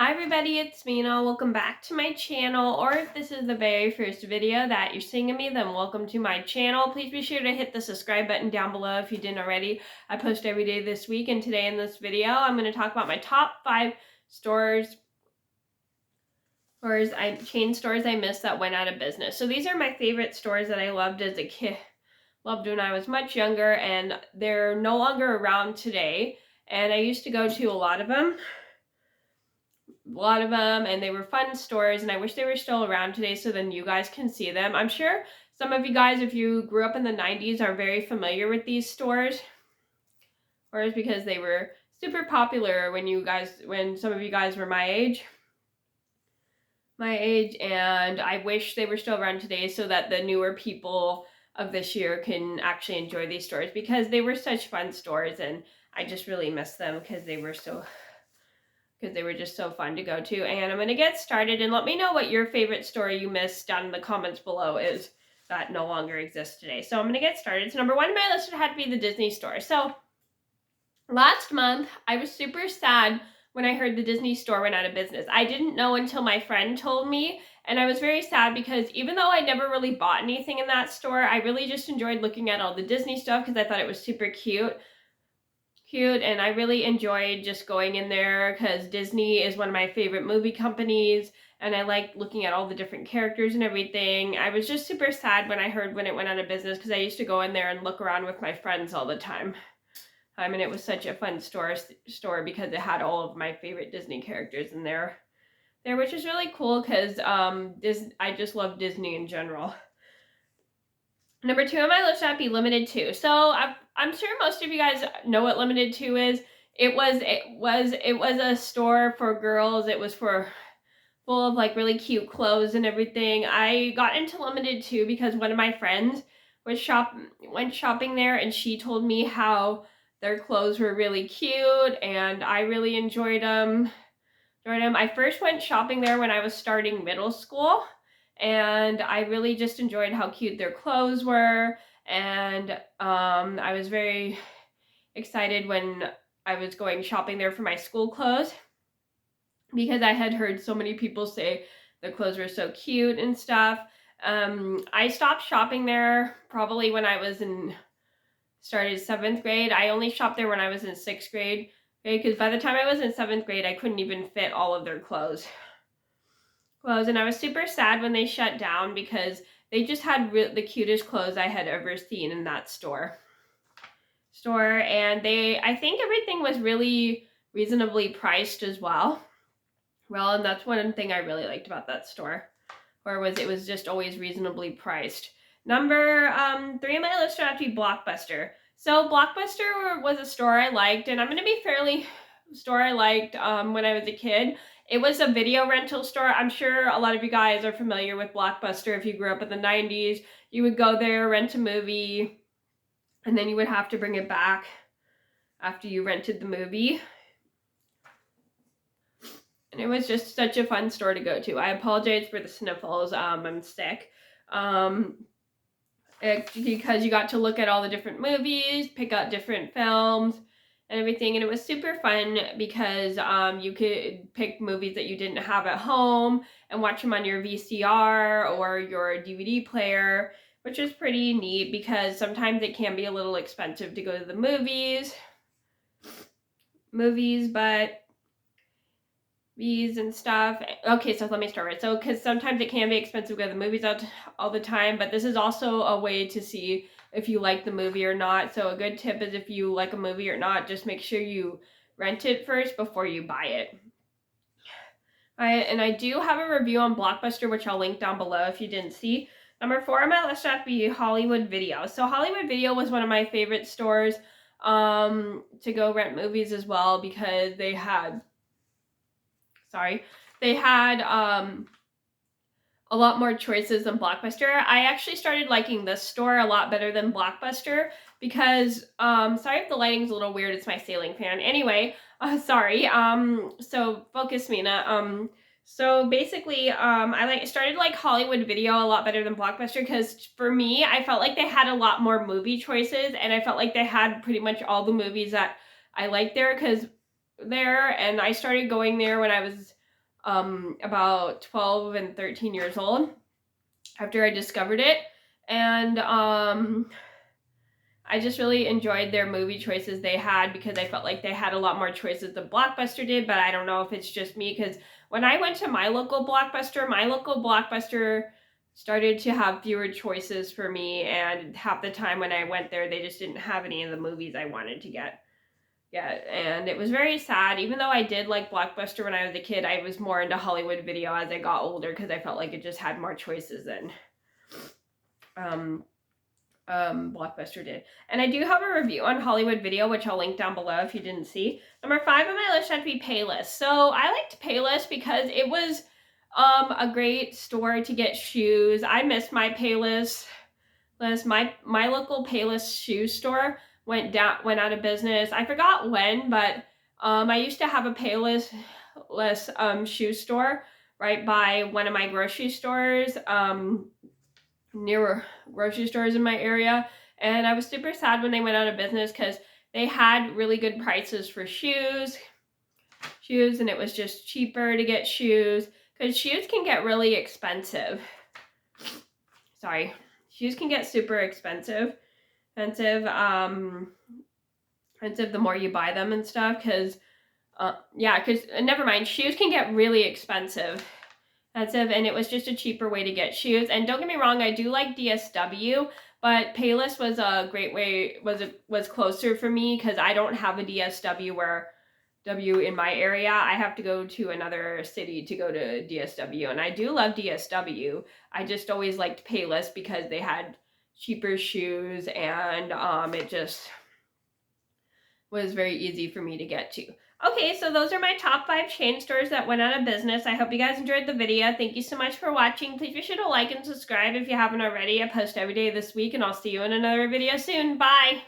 Hi everybody, it's Mena. Welcome back to my channel, or if this is the very first video that you're seeing of me, then welcome to my channel. Please be sure to hit the subscribe button down below if you didn't already. I post every day this week, and today in this video, I'm going to talk about my top 5 chain stores I missed that went out of business. So these are my favorite stores that I loved as a kid, loved when I was much younger, and they're no longer around today. And I used to go to a lot of them, and they were fun stores, and I wish they were still around today so then you guys can see them. I'm sure some of you guys, if you grew up in the 90s, are very familiar with these stores, or it's because they were super popular when some of you guys were my age, and I wish they were still around today so that the newer people of this year can actually enjoy these stores, because they were such fun stores, and I just really miss them because they were just so fun to go to. And I'm going to get started, and let me know what your favorite store you missed down in the comments below is that no longer exists today. So I'm going to get started. So number 1 on my list had to be the Disney store. So last month, I was super sad when I heard the Disney store went out of business. I didn't know until my friend told me, and I was very sad because even though I never really bought anything in that store, I really just enjoyed looking at all the Disney stuff because I thought it was super cute, and I really enjoyed just going in there because Disney is one of my favorite movie companies, and I like looking at all the different characters and everything. I was just super sad when I heard when it went out of business because I used to go in there and look around with my friends all the time. And it was such a fun store because it had all of my favorite Disney characters in there, which is really cool because I just love Disney in general. Number 2 on my list would be Limited 2. So I'm sure most of you guys know what Limited 2 is. It was a store for girls. It was full of like really cute clothes and everything. I got into Limited 2 because one of my friends went shopping there, and she told me how their clothes were really cute, and I really enjoyed them. I first went shopping there when I was starting middle school, and I really just enjoyed how cute their clothes were, and I was very excited when I was going shopping there for my school clothes because I had heard so many people say the clothes were so cute and stuff. I stopped shopping there probably when I started 7th grade. I only shopped there when I was in 6th grade, okay, because by the time I was in 7th grade, I couldn't even fit all of their clothes. And I was super sad when they shut down because they just had the cutest clothes I had ever seen in that store. And I think everything was really reasonably priced as well. And that's one thing I really liked about that store, it was just always reasonably priced. Number 3 on my list would have to be Blockbuster. So Blockbuster was a store I liked, and I'm going to be fairly store I liked when I was a kid. It was a video rental store. I'm sure a lot of you guys are familiar with Blockbuster. If you grew up in the 90s, you would go there, rent a movie, and then you would have to bring it back after you rented the movie. And it was just such a fun store to go to. I apologize for the sniffles. I'm sick. Because you got to look at all the different movies, pick out different films and everything, and it was super fun because you could pick movies that you didn't have at home and watch them on your VCR or your DVD player, which is pretty neat because sometimes it can be a little expensive to go to the movies, and stuff. Okay, so let me start. So, because sometimes it can be expensive to go to the movies all the time, but this is also a way to see if you like the movie or not. So a good tip is if you like a movie or not, just make sure you rent it first before you buy it. And I do have a review on Blockbuster, which I'll link down below if you didn't see. Number 4 on my list would be Hollywood Video. So Hollywood Video was one of my favorite stores to go rent movies as well because they had a lot more choices than Blockbuster. I actually started liking this store a lot better than Blockbuster because, sorry if the lighting's a little weird, it's my ceiling fan. Anyway, sorry, so focus, Mena. So basically, I started like Hollywood Video a lot better than Blockbuster because for me, I felt like they had a lot more movie choices, and I felt like they had pretty much all the movies that I liked there, and I started going there when I was about 12 and 13 years old after I discovered it. And I just really enjoyed their movie choices they had because I felt like they had a lot more choices than Blockbuster did, but I don't know if it's just me because when I went to my local Blockbuster started to have fewer choices for me, and half the time when I went there, they just didn't have any of the movies I wanted to get. Yeah, and it was very sad. Even though I did like Blockbuster when I was a kid, I was more into Hollywood Video as I got older because I felt like it just had more choices than um, Blockbuster did. And I do have a review on Hollywood Video, which I'll link down below if you didn't see. Number 5 on my list had to be Payless. So I liked Payless because it was a great store to get shoes. I miss my Payless. My local Payless shoe store went out of business. I forgot when, but I used to have a Payless shoe store right by one of my grocery stores. Near grocery stores in my area, and I was super sad when they went out of business because they had really good prices for shoes, and it was just cheaper to get shoes because shoes can get really expensive. Shoes can get super expensive the more you buy them and stuff because never mind, shoes can get really expensive, and it was just a cheaper way to get shoes. And don't get me wrong, I do like DSW, but Payless was a great way, was closer for me because I don't have a DSW in my area. I have to go to another city to go to DSW, and I do love DSW. I just always liked Payless because they had cheaper shoes, and it just was very easy for me to get to. Okay, so those are my top 5 chain stores that went out of business. I hope you guys enjoyed the video. Thank you so much for watching. Please be sure to like and subscribe if you haven't already. I post every day this week, and I'll see you in another video soon. Bye!